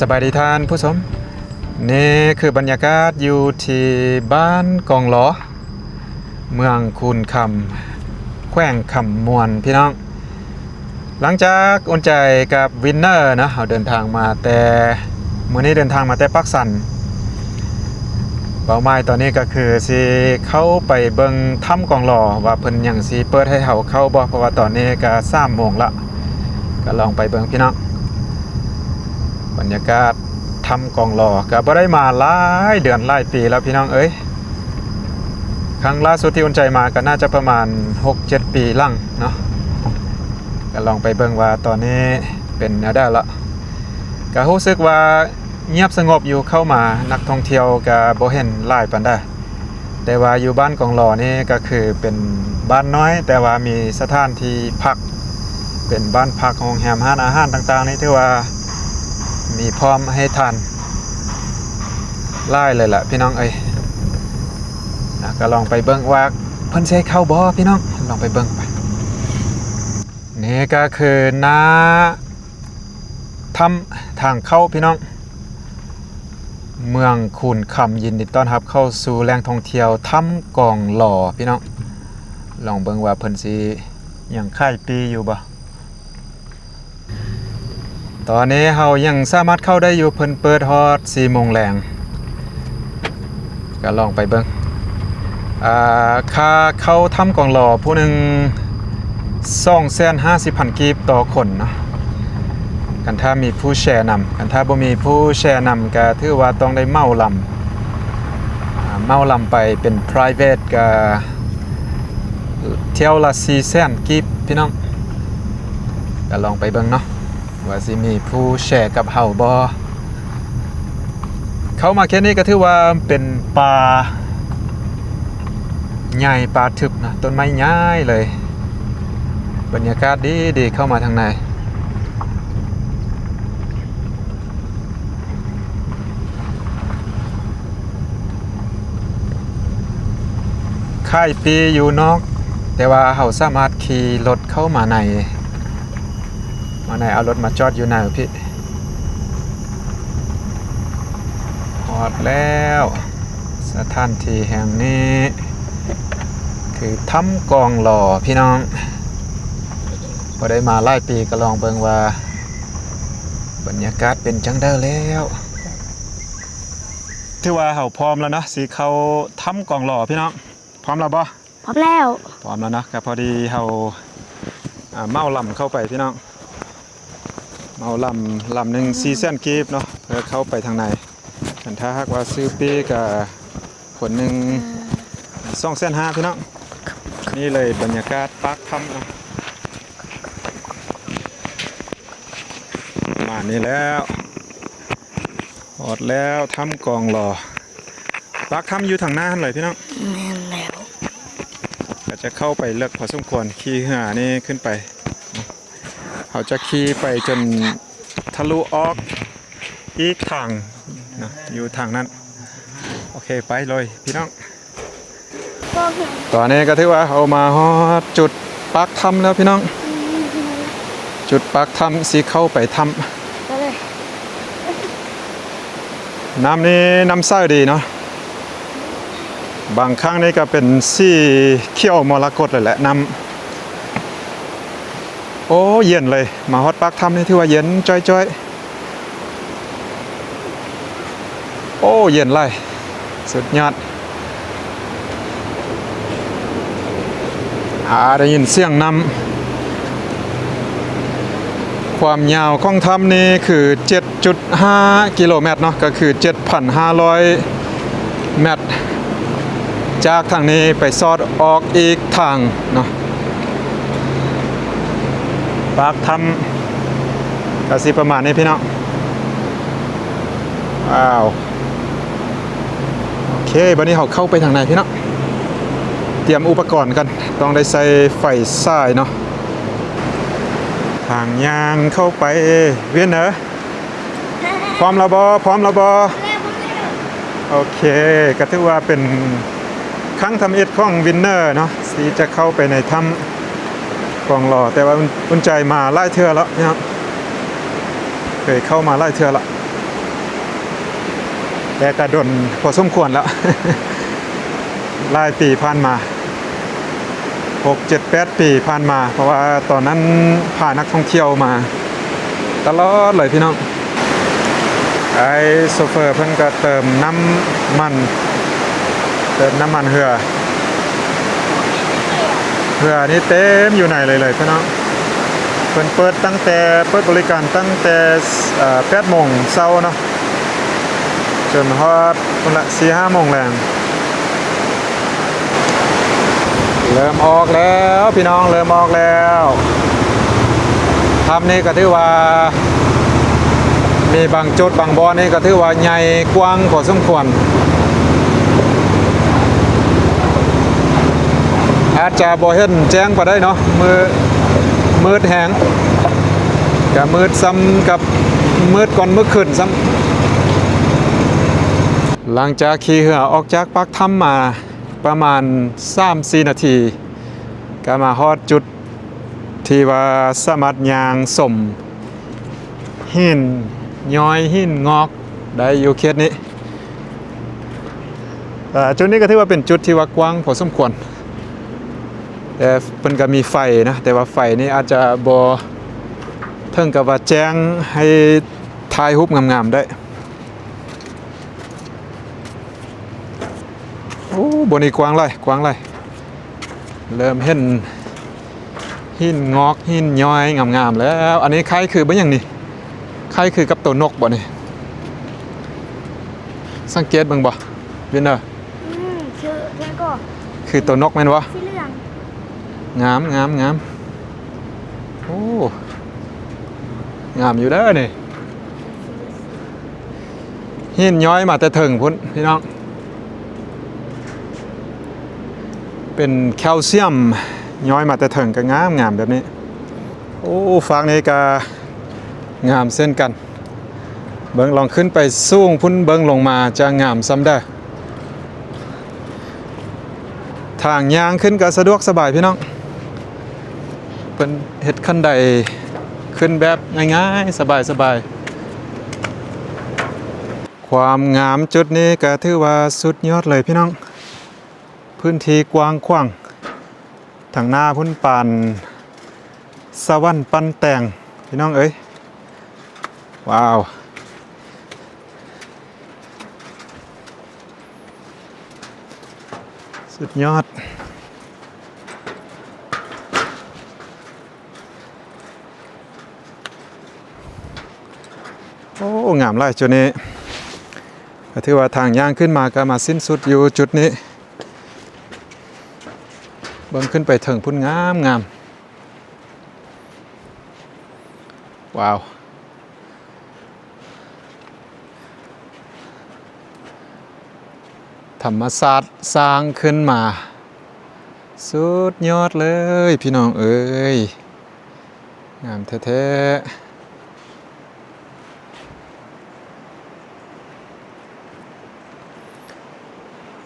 สบายดีท่านผู้ชมนี่คือบรรยากาศอยู่ที่บ้านกองหลอเมืองคูนคำแขวงคำมวนพี่น้องหลังจากอุ่นใจกับวินเนอร์นะเราเดินทางมาแต่มื้อนี้เดินทางมาแต่ปักสันเป้าหมายตอนนี้ก็คือสิเข้าไปเบิ่งถ้ำกองหลอว่าเพิ่นยังสิเปิดให้เฮาเข้าบ่เพราะว่าตอนนี้ก็3 โมงละก็ลองไปเบิ่งพี่น้องบรรยากาศถ้ำกองหลอก็บ่ได้มาหลายเดือนหลายปีแล้วพี่น้องเอ้ยครั้งล่าสุดที่อุ่นใจมาก็น่าจะประมาณ 6-7 ปีหลังเนาะก็ลองไปเบิ่งว่าตอนนี้เป็นแนวได้ละก็รู้สึกว่าเงียบสงบอยู่เข้ามานักท่องเที่ยวก็บ่เห็นหลายปานใดแต่ว่าอยู่บ้านกองหลอนี่ก็คือเป็นบ้านน้อยแต่ว่ามีสถานที่พักเป็นบ้านพักโรงแรมร้านอาหารต่างๆนี่ถือว่ามีพร้อมให้ทานไล่เลยล่ะพี่น้องเอ้ยก็ลองไปเบิ่งว่าเพิ่นสิให้เข้าบ่พี่น้องลองไปเบิ่งไปนี่ก็คือหน้าถ้ำทางเข้าพี่น้องเมืองคูนคำยินดีต้อนรับเข้าสู่แหล่งท่องเที่ยวถ้ำกองหล่อพี่น้องลองเบิ่งว่าเพิ่นสิยังค่ายปีอยู่บ่ตอนนี้เรายังสามารถเข้าได้อยู่เพิ่นเปิดฮอด 4 โมงแรงก็ลองไปเบิ่งค่าเข้าถ้ำกองหล่อผู้หนึ่ง250,000 กีบต่อคนเนาะกันถ้ามีผู้แชร์นำกันถ้าบ่มีผู้แชร์นำก็ถือว่าต้องได้เมาลำไปเป็น private ก็เที่ยวละ400,000 กีบพี่น้องก็ลองไปเบิ่งเนาะว่าสิมีผู้แชร์กับเฮาบ่เข้ามาแค่นี้ก็ถือว่าเป็นป่าใหญ่ป่าทึบนะต้นไม้ใหญ่เลยบรรยากาศดีเข้ามาทางในค่ายปีอยู่นอกแต่ว่าเฮาสามารถขี่รถเข้ามาในเอารถมาจอดอยู่ไหนพี่ฮอดแล้วสถานที่แห่งนี้คือถ้ำกองหล่อพี่น้องพอได้มาหลายปีก็ลองเบิ่งว่าบรรยากาศเป็นจังได๋แล้วถือว่าเฮาพร้อมแล้วนะสิเข้าถ้ำกองหล่อพี่น้องพร้อมแล้วบ่พร้อมแล้วพร้อมแล้วนะก็พอดีเฮาเมาลำเข้าไปพี่น้องเมาลำหนึ่ง400,000 กีบเนาะเพื่อเข้าไปทางในกันถ้าหากว่าซื้อปีกับคนหนึ่ง250,000พี่น้องนี่เลยบรรยากาศปากถ้ำเนาะมานี่แล้วหอดแล้วถ้ำกองหล่อปากถ้ำอยู่ทางหน้าเลยพี่น้องแม่นแล้วก็จะเข้าไปเลือกพอสมควรขี่เหือนี่ขึ้นไปเขาจะขี่ไปจนทะลุออกอีกทางนะอยู่ทางนั้นโอเคไปเลยพี่น้องตอนนี้ก็ถือว่าเขามาฮอดจุดปักถ้ำแล้วพี่น้องจุดปักถ้ำสิเข้าไปถ้ำน้ำนี้น้ำใสดีเนาะบางครั้งนี่ก็เป็นสีเขียวมรกตเลยแหละน้ำโอ้เย็นเลยมาฮอดปักถ้ำนี่ถือว่าเย็นจ้อยๆโอ้เย็นเลยสุดยอดได้ยินเสียงน้ำความยาวของถ้ำนี่คือ 7.5 กิโลเมตรเนาะก็คือ 7,500 เมตรจากทางนี้ไปซอดออกอีกทางเนาะปากถ้ำก็สิประมาณนี้พี่น้องว้าวโอเควันนี้เราเข้าไปทางไหนพี่น้องเตรียมอุปกรณ์กันต้องได้ใส่ไฟสายเนาะทางยางเข้าไปเวียนเหรอพร้อมแล้วบ่โอเคก็ถือว่าเป็นครั้งทำอิฐของวินเนอร์เนาะที่จะเข้าไปในถ้ำกองหล่อแต่ว่าอุ่นใจมาไล่เทื่อแล้วนะครับเคยเข้ามาไล่เทื่อละ แต่กระดนพอสมควรแล้ว หลายปีผ่านมา6 7 8 ปีผ่านมาเพราะว่าตอนนั้นพานักท่องเที่ยวมาตลอดเลยพี่น้องไอ้โซเฟอร์เพิ่นก็เติมน้ำมันเหือนี่เต็มอยู่ไหนเลยพี่น้องเพิ่นเปิดบริการตั้งแต่8 โมงเช้าเนาะจนฮอดคนละ 4-5 โมงแรงเริ่มออกแล้วพี่น้องเริ่มออกแล้วทำนี่ก็ถือว่ามีบางจุดบางบ่อนี่ก็ถือว่าใหญ่กว้างพอสมควรอาจจะบ่เห็นแจ้งพอได้เนาะมืดแหงกับมืดซ้ำกับมืดก่อนมืดขึ้นซ้ำหลังจากขี่เหือออกจากปากถ้ำมาประมาณ 3-4 นาทีก็มาฮอดจุดที่ว่าสามารถย่างสมหินย้อยหินงอกได้อยู่เขตนี้จุดนี้ก็ถือว่าเป็นจุดที่ว่ากว้างพอสมควรแต่เพิ่นก็มีไฟนะแต่ว่าไฟนี้อาจจะบ่ถึงกับว่าแจ้งให้ถ่ายรูปงามๆได้โอ้บนนี้กว้างเลยเริ่มเห็นหินงอกหินย้อยงามๆแล้วอันนี้ใครคือบ่อย่างนี้ใครคือกับตัวนกบ่นี่สังเกตเบิ่งบ่วินเนอร์ชื่อแล้วก็คือตัวนกแม่นบ่สีเหลืองงามโอ้งามอยู่เด้อนี่หินย้อยมาแต่ถึงพุ่นพี่น้องเป็นแคลเซียมย้อยมาแต่ถึงก็งามแบบนี้โอ้ฟังนี้ก็งามเส้นกันเบิ่งลองขึ้นไปสูงพุ่นเบิ่งลงมาจะงามซ้ำได้ทางย่างขึ้นก็สะดวกสบายพี่น้องเป็นเฮ็ดขั้นใดขึ้นแบบง่ายๆสบายความงามจุดนี้ก็ถือว่าสุดยอดเลยพี่น้องพื้นที่กว้างขวางทางหน้าพุ่นปานสวรรค์ปันแต่งพี่น้องเอ้ยว้าวสุดยอดโอ้งามหลายจุดนี้ก็ถือว่าทางย่างขึ้นมาก็มาสิ้นสุดอยู่จุดนี้เบิ่งขึ้นไปถึงพุ่นงามว้าวธรรมศาสตร์สร้างขึ้นมาสุดยอดเลยพี่น้องเอ้ยงามแท้ๆ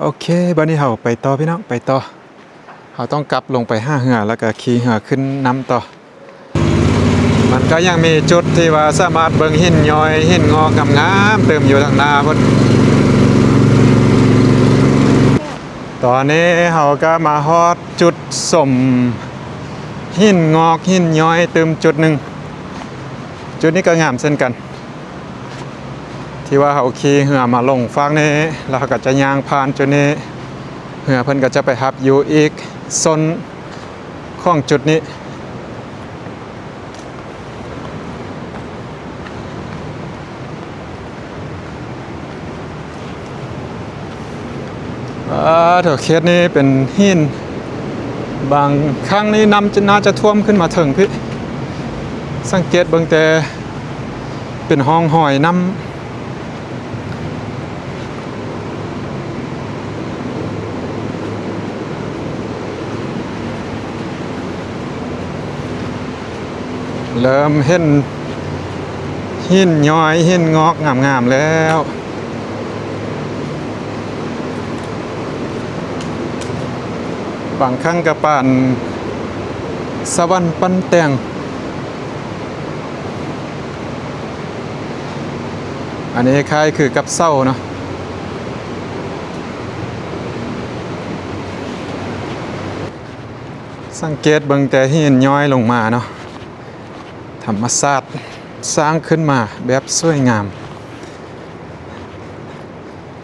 โอเคบัดนี้เราไปต่อพี่น้องไปต่อเราต้องกลับลงไปห้าเหือแล้วก็ขี่เหือขึ้นน้ำต่อมันก็ยังมีจุดที่ว่าสามารถเบิ่งหินย้อยหินงอกงามๆเติมอยู่ทางหน้าพุ่นตอนนี้เราก็มาฮอดจุดสมหินงอกหินย้อยเติมจุดหนึ่งจุดนี้ก็งามเช่นกันที่ว่าเขาขี่เหือมาลงฝั่งนี้แล้วก็จะย่างผ่านจุดนี้เหือเพิ่นก็จะไปฮับอยู่อีกโซนของจุดนี้แถวเขตนี้เป็นหินบางครั้งนี้น้ำน่าจะท่วมขึ้นมาถึงพี่สังเกตเบิ่งแต่เป็นห้องหอยน้ำเริ่มเห็นหินย้อยหินงอกงามๆแล้วบางครั้งกระปานสวรรค์ปันแต่งอันนี้คล้ายคือกับเศร้าเนาะ สังเกตเบิ่งแต่หินย้อยลงมาเนาะธรรมชาติสร้างขึ้นมาแบบสวยงาม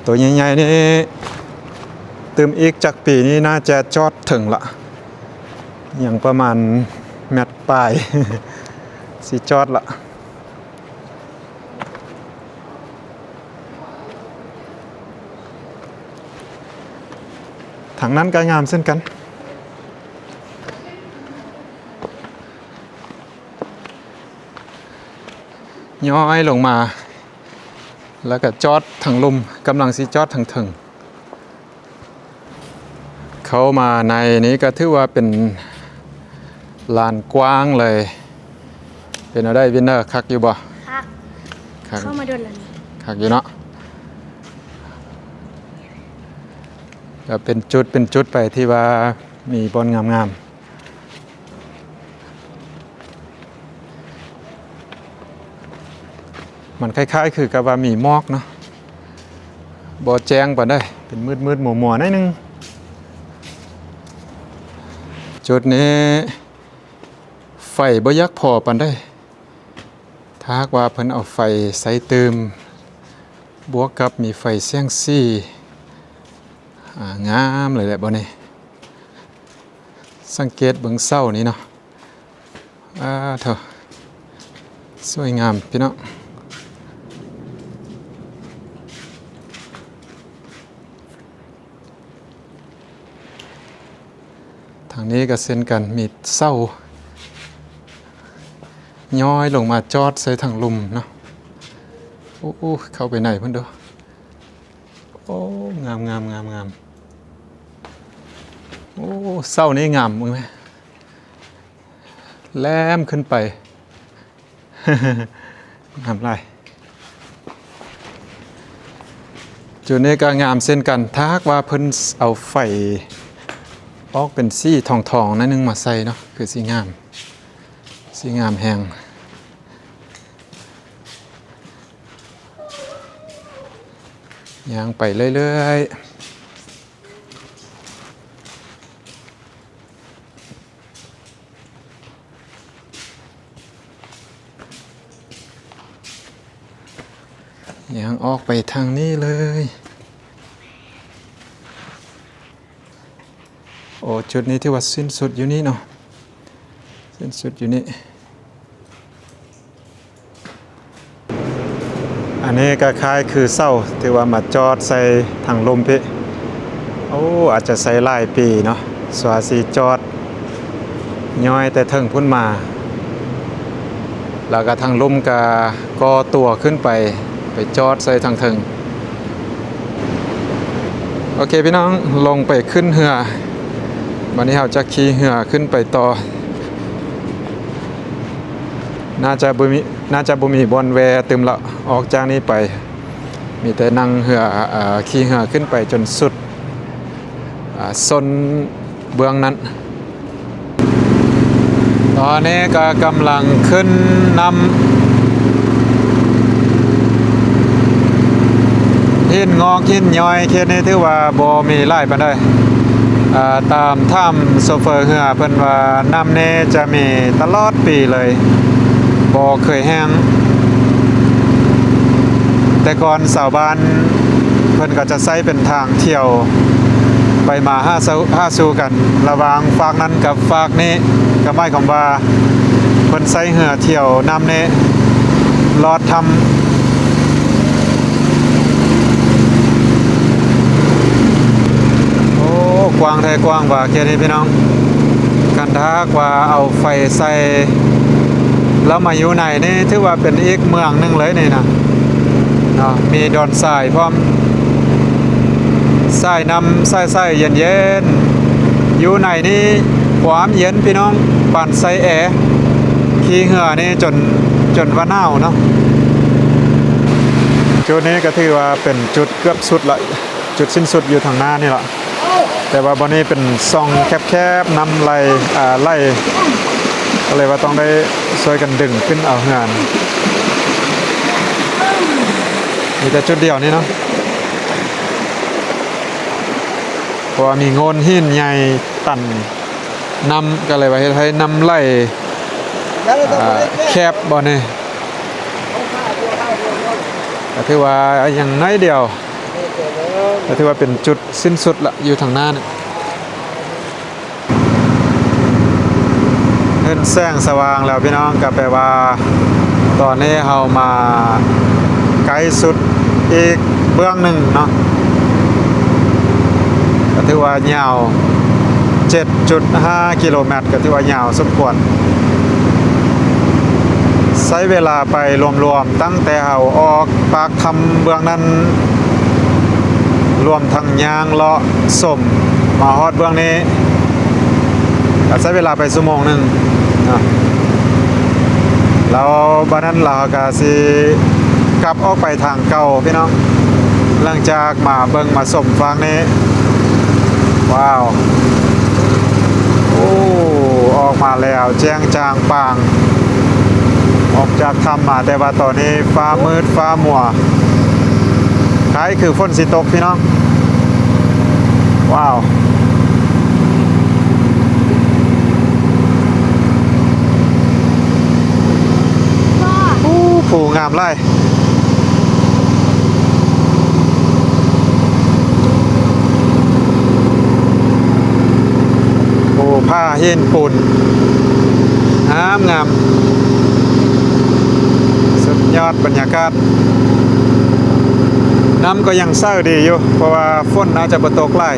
ตัวใหญ่ๆนี่ตืมอีกจากปีนี้น่าจะจอดถึงละอย่างประมาณแมตรปลาย สิจอดละทางนั้นก็งามเช่นกันย้อยลงมาแล้วก็จอดทางลมกำลังสิจอดทางถึงเข้ามาในนี้ก็ถือว่าเป็นลานกว้างเลยเป็นอะไรวินเนอร์คักอยู่บ่ คัก คัก เข้ามาโดนแล้วนี่ คักอยู่เนาะก็เป็นจุดไปที่ว่ามีบอนงามๆมันคล้ายๆคือกับว่ามีหมอกเนาะบ่แจ้งปานใดเป็นมืดๆมัวๆหน่อยนึงจุดนี้ไฟบ่อยักพอปานใดถ้าหากว่าเพิ่นเอาไฟใส่เติมบวกกับมีไฟเสียงซี่งามเลยแหละบ่นี่สังเกตเบิ่งเสานี้เนาะเถอะสวยงามพี่น้องทางนี้ก็เช่นกันมีเสาย้อยลงมาจอดใส่ทางลุมเนาะโอ้เข้าไปไหนเพิ่นเด้อโอ้งามโอ้เสานี้งามมึงไหมแหลมขึ้นไป งามไรจุดนี้ก็งามเช่นกันถ้าหากว่าเพิ่นเอาไฟออกเป็นสีทองๆนั่นนึงมาใส่เนาะคือสีงามแฮงย่างไปเรื่อยๆย่างออกไปทางนี้เลยโอ้จุดนี้ที่ว่าสิ้นสุดอยู่นี่เนาะสิ้นสุดอยู่นี่อันนี้ก็คล้ายคือเศร้าที่ว่ามาจอดใส่ทางลมพี่โอ้อาจจะใส่หลายปีเนาะสวาสีจอดย้อยแต่เทิงพุ่นมาแล้วก็ทางลมก็ตัวขึ้นไปจอดใส่ทางเทิงโอเคพี่น้องลงไปขึ้นเรือวันนี้เราจะขี่เรือขึ้นไปต่อน่าจะบ่มีบอนแวตึมละออกจากนี้ไปมีแต่นั่งเรือขี่เรือขึ้นไปจนสุดซนเบื้องนั้นตอนนี้ก็กำลังขึ้นนำหินงอกหินย้อยเขตนี้ถือว่าบ่มีหลายปานใดตามถ้ำโซเฟอร์เรือเพิ่นว่าน้ำนี้จะมีตลอดปีเลยบ่เคยแห้งแต่ก่อนชาวบ้านเพิ่นก็จะใช้เป็นทางเที่ยวไปมาห้าสู่กันระหว่างฝากนั้นกับฝากนี้ก็หมายความว่าเพิ่นใช้เรือเที่ยวน้ำนี้ลอดทำกว้างแท้กว้างว่าเขตนี้พี่น้องกันถ้าว่าเอาไฟใส่แล้วมาอยู่ไหนนี่ถือว่าเป็นอีกเมืองหนึงเลยนี่นะเนาะมีดอนทรายพร้อมทรายนำทรายเย็นๆอยู่ไหนนี่ความเย็นพี่น้องปั่นใส่แอร์ขี่เหือนี่จนว่าหนาวเนาะจุดนี้ก็ถือว่าเป็นจุดเกือบสุดละจุดสิ้นสุดอยู่ทางหน้านี่แหละแต่ว่าบนนี้เป็นซองแคบๆนำไล่ก็เลยว่าต้องได้ช่วยกันดึงขึ้นเอาเหือนมีแต่จุดเดียวนี่เนาะเพราะว่ามีโงนหินใหญ่ตัน นำก็เลยว่าเฮ็ดให้นำไล่แคบบ่นี่ก็ถือว่าอย่างน้อยเดียวก็ถือว่าเป็นจุดสิ้นสุดละอยู่ทางหน้านี่เห็นแสงสว่างแล้วพี่น้องก็แปลว่าตอนนี้เรามาไกลสุดอีกเบื้องหนึ่งเนาะก็ถือว่ายาว 7.5 กิโลเมตรก็ถือว่ายาวสมควรใช้เวลาไปรวมๆตั้งแต่เราออกปากคำเบื้องนั้นรวมทั้งยางเลาะสมมาฮอดเบื้องนี้ก็ใช้เวลาไปชั่วโมงหนึ่งนะแล้วบ้านนั้นเราก็สิกลับออกไปทางเก่าพี่น้องหลังจากมาเบิ่งมาสมฟังนี้ว้าวโอ้ออกมาแล้วแจ้งจางปางออกจากถ้ำมาแต่ว่าตอนนี้ฟ้ามืดฟ้ามัวคล้ายคือฝนสิตกพี่น้องว้าวผู้งามไล่โอ้ผ้าเห็นปูนงามสุดยอดบรรยากาศน้ำก็ยังเศร้าดีอยู่เพราะว่าฝนน่าจะบ่ตกไล่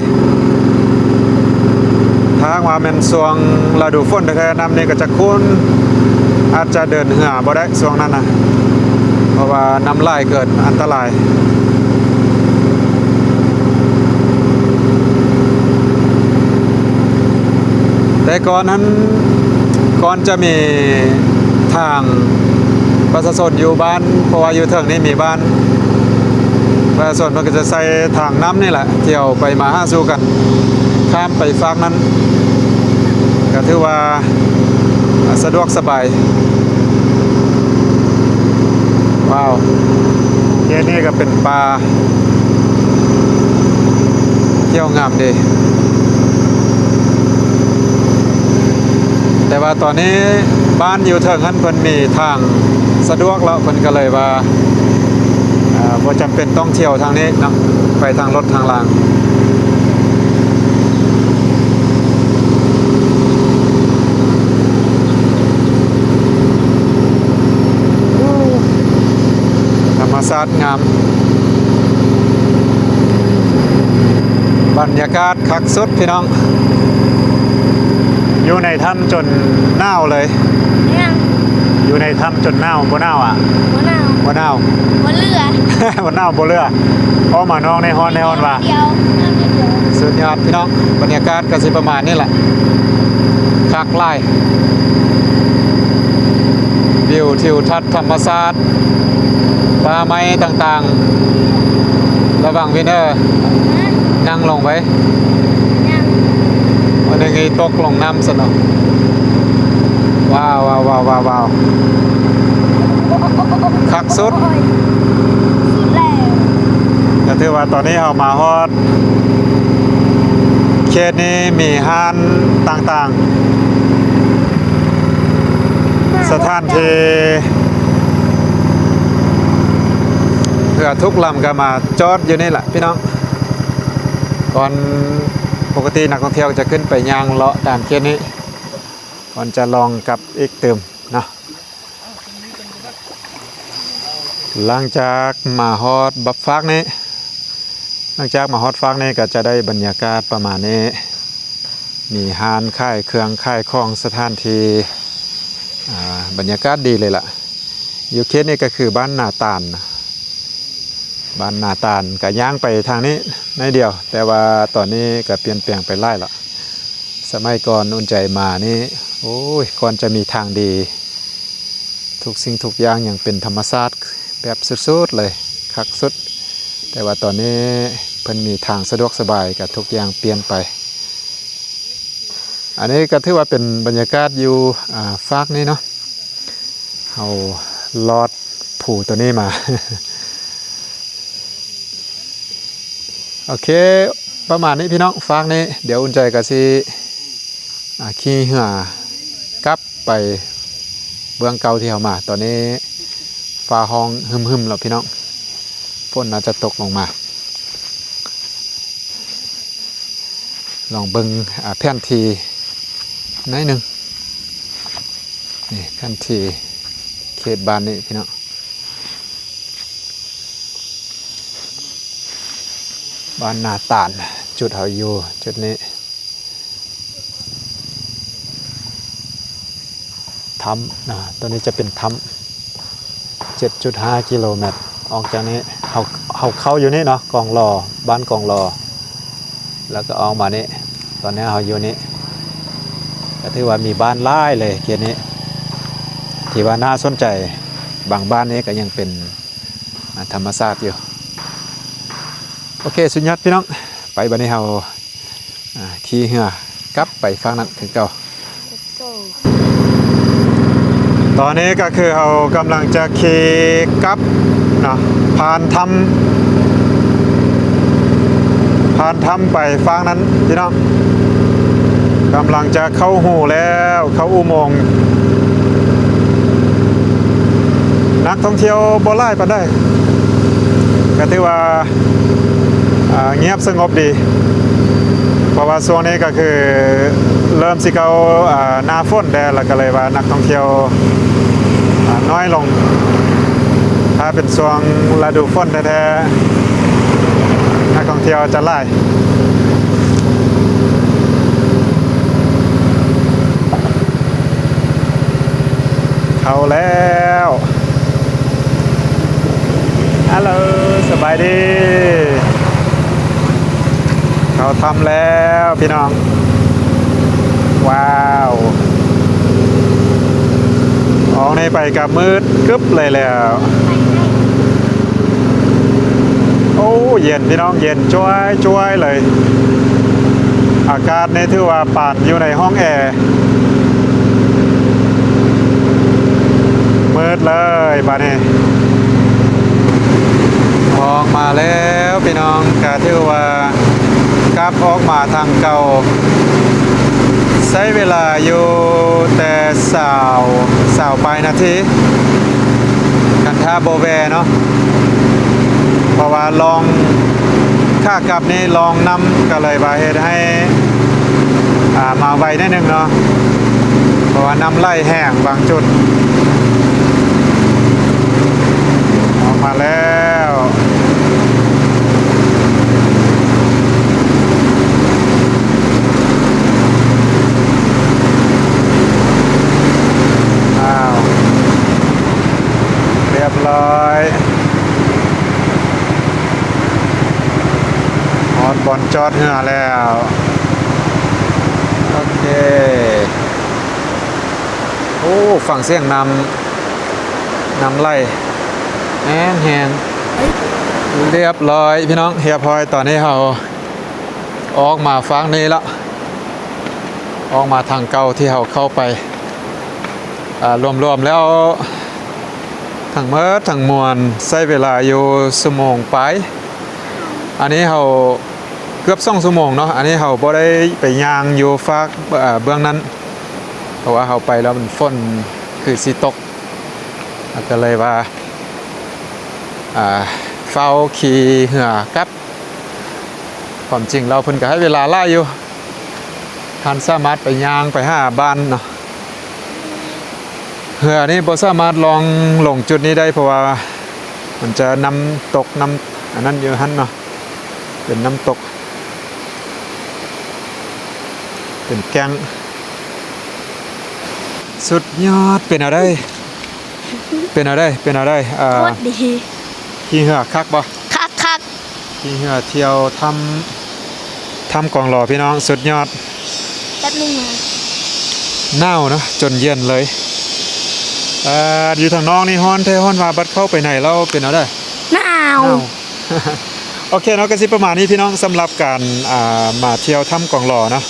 ทางว่าแม่นช่วงฤดูฝนแท้ๆน้ำนี่ก็จะคุ้นอาจจะเดินเหือบ่ได้ช่วงนั้นนะเพราะว่าน้ำไหลเกิดอันตรายแต่ก่อนนั้นก่อนจะมีทางประชาชนอยู่บ้านเพราะว่าอยู่เทิงนี้มีบ้านประชาชนมันก็จะใส่ทางน้ำนี่แหละเที่ยวไปมาหาสู่กันข้ามไปฝั่งนั้นก็ถือว่าสะดวกสบายว้าวนี่ก็เป็นปลาเที่ยวงามดีแต่ว่าตอนนี้บ้านอยู่เทิงนั้นเพิ่นมีทางสะดวกแล้วเพิ่นก็เลยว่าบ่จำเป็นต้องเที่ยวทางนี้เนาะไปทางรถทางรางธรรมชาติงามบรรยากาศคักสุดพี่น้องอยู่ในถ้ำจนหนาวเลยอยู่ในถ้ำจนหนาวบ่หนาวอ่ะบ่หนาวบ่เรือ บ่หนาวบ่เรือพอมาน้องในฮอนว่าสุดยอดพี่น้องบรรยากาศก็สิประมาณนี้แหละคักไล่วิวทิวทัศน์ธรรมชาติป่าไม้ต่างๆระหว่างวินเนอร์นั่งลงไปวันนี้ตกลงน้ำสนุกว้าวคักสุดก็ถือว่าตอนนี้เรามาฮอดเขตนี้มีห้านต่างๆสถานที่เพื่อทุกลำก็มาจอดอยู่นี่แหละพี่น้องก่อนปกตินักท่องเที่ยวจะขึ้นไปย่างเลาะตามเขตนี้ก่อนจะลองกับอีกเติมนะหลังจากมาฮอดบับฟักนี้หลังจากมาฮอดฟักนี้ก็จะได้บรรยากาศประมาณนี้มีห้านค่ายเครื่องค่ายของสถานที่บรรยากาศดีเลยล่ะอยู่เขตนี้ก็คือบ้านนาตาลก็ย่างไปทางนี้นิดเดียวแต่ว่าตอนนี้ก็เปลี่ยนแปลงไปไล่ละสมัยก่อนอุ่นใจมานี่โอ้ยก่อนจะมีทางดีทุกสิ่งทุกอย่างอย่างเป็นธรรมชาติแบบสุดๆเลยคักสุดแต่ว่าตอนนี้เพิ่นมีทางสะดวกสบายกับทุกอย่างเปลี่ยนไปอันนี้ก็ถือว่าเป็นบรรยากาศอยู่ฟากนี้เนาะเอาลอดผูตัวนี้มา โอเคประมาณนี้พี่น้องฟากนี้เดี๋ยวอุ่นใจกับสิ ขี่เหือกลับไปเบื้องเก่าที่เฮามาตอนนี้ฟ้าห้องหึมๆแล้วพี่น้องฝนน่าจะตกลงมาลองเบิ่งแผนที่หน่อยหนึงนี่แผนที่เขตบ้านนี่พี่น้องบ้านนาตาลจุดเฮาอยู่จุดนี้ถ้ำตัวนี้จะเป็นถ้ำ 7.5 กิโลเมตรออกจากนี้เขาเข้าอยู่นี่เนาะกองรอบ้านกองรอแล้วก็ออกมานี่ตอนนี้เขาอยู่นี่ก็ถือว่ามีบ้านหลายเลยเขตนี้ที่ว่าน่าสนใจบางบ้านนี้ก็ยังเป็นธรรมชาติอยู่โอเคสุดยอดพี่น้องไปบัดนี้เราขี่เรือกลับไปฝั่งนั้นคือเก่า โก้ ตอนนี้ก็คือเรากำลังจะขี่กลับเนาะผ่านถ้ำไปฝั่งนั้นพี่น้องกำลังจะเข้าหูแล้วเข้าอุโมงค์นักท่องเที่ยวบ่หลายปานใดก็ถือว่าเงียบสงบดีเพราะว่าช่วงนี้ก็คือเริ่มสิเข้าหน้าฝนแล้วก็เลยว่านักท่องเที่ยวน้อยลงถ้าเป็นช่วงฤดูฝนแท้ๆนักท่องเที่ยวจะหลายเข้าแล้วฮัลโหลสบายดีเขาทำแล้วพี่น้องว้าวออกในไปกับมืดกึ๊บเลยแล้วโอ้เย็นพี่น้องเย็นจ้วยเลยอากาศนี่ถือว่าป่านอยู่ในห้องแอร์มืดเลยบ้านนี้ออกมาแล้วพี่น้องก็ถือว่ากลับออกมาทางเก่าใช้เวลาอยู่แต่สาวปลายนาทีกันท่าโบแวเนาะเพราะว่าลองค่ากลับนี่ลองนำก็เลยบาเหตุให้มาไวนิดนึงเนาะเพราะว่าน้ำไล่แห้งบางจุดออกมาแล้วเรียบร้อยฮอดบอลจอดเหือแล้วโอเคโอ้ฝั่งเสียงนำไล่แห้งเรียบร้อยพี่น้องเฮียพลอยตอนนี้เราออกมาฝั่งนี้แล้วออกมาทางเก่าที่เราเข้าไปรวมๆแล้วทั้งเมื่อทั้งมวลใช้เวลาอยู่ชั่วโมงไปอันนี้เราเกือบ2 ชั่วโมงเนาะอันนี้เราบ่ได้ไปย่างอยู่ฝากเบื้องนั้นเพราะว่าเราไปแล้วมันฝนคือสิตกก็เลยว่าเฝ้าขี่เหือกลับความจริงเราเพิ่นก็ให้เวลาล่าอยู่ท่านสามารถไปย่างไปหาบ้านเนาะเหือนี่บ่สามารถลองลงจุดนี้ได้เพราะว่ามันจะน้ำตกน้ำอันนั้นอยู่หั่นเนาะเป็นน้ำตกเป็นแก้งสุดยอดเป็นอะไรโคตรดีขี่เหือคักบ่คักขี่เหือเที่ยวทำกองหล่อพี่น้องสุดยอดแป๊บนึงนะ หนาวเนาะจนเย็นเลยอยู่ทางน้องนี่ฮ้อนว่าบัดเข้าไปไหนแล้วเป็นอะไรหนาว โอเคเนาะก็สิประมาณนี้พี่น้องสำหรับการมาเที่ยวถ้ำกองหล่อเนาะ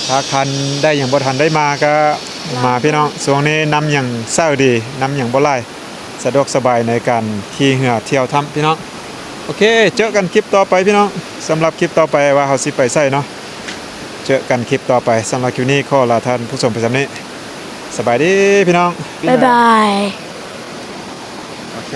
ถ้าคันได้อย่างบ่ทันได้มาก็มาพี่น้องช่วงนี้น้ำอย่างเศร้าดีน้ำอย่างบ่ไหลสะดวกสบายในการขี่เหือเที่ยวถ้ำพี่น้องโอเคเจอกันคลิปต่อไปพี่น้องสำหรับคลิปต่อไปว่าเขาสิไปใส่เนาะ เจอกันคลิปต่อไปสำหรับคลิปนี้ขอลาท่านผู้ชมไปสำนี้สบายดีพี่น้อง บ๊ายบาย โอเค